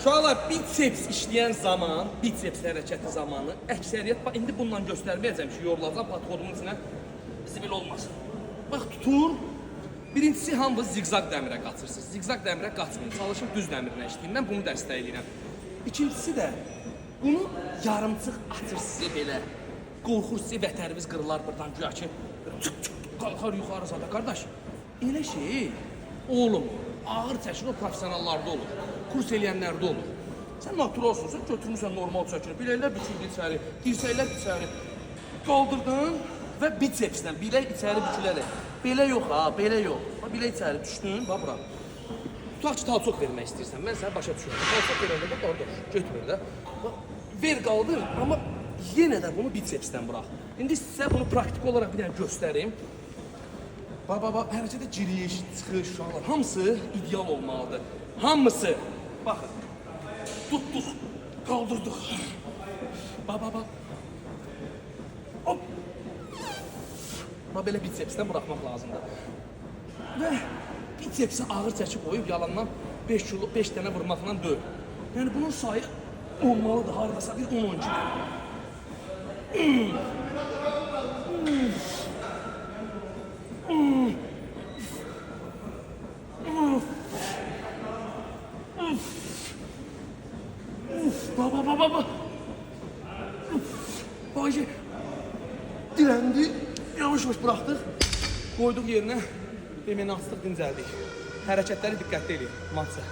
Uşaqlar, biceps işləyən zaman, biceps hərəkəti zamanı əksəriyyət, bax, indi bununla göstərməyəcəm ki, yorulacaq, patikodumun içinə zibil olmasın. Bax, tutur, birincisi hamınız zigzag dəmirə qaçırsınız. Zigzag dəmirə qaçmayın, çalışın düz dəmirlə işləyin, mən bunu dəstəkləyirəm. İkincisi də, bunu yarımçıq açırsınız belə, qorxursunuz, vətəriniz qırılar buradan, güya ki, qalxar yuxarı sada. Qardaş, elə şey, oğlum, ağır çəkin o profesionallarda olur, kurs eləyənlərdə olur. Sən naturalsın, sən götürmüsən normal çəkini, biləklər büküldü içəri, dirsəklər içəri, qaldırdın və bicepslə bilək içəri bükülərək. Belə yox ha, belə yox. Bilək içəri düşdün, bax bura. Tutaq ki, talçoq vermək istəyirsən, mən səni başa düşürəm. Talçoq verəndə də qardaş, götürür də. Ver qaldır, amma yenə də bunu bicepsdən bıraq. İndi sizə bunu praktik olaraq bir dənə göstərim. Bax, hərəkətə giriş, çıxış, uşaqlar, hamısı ideal olmalıdır. Hamısı. Baxın, tutduq, qaldırdıq. Bax. Hop. Bax, belə bicepsdən buraxmaq lazımdır. Və bicepsi ağır çəkib qoyub yalandan 5 kilo, 5 dənə vurmaqla döv. Yəni, bunun sayı olmalıdır, haradasa bir 10-12. Baba. Bayce direndi, yavaş bıraxdıq, qoyduq yerinə, deməni açdıq, dincəldik. Hərəkətləri diqqətli edin, matça.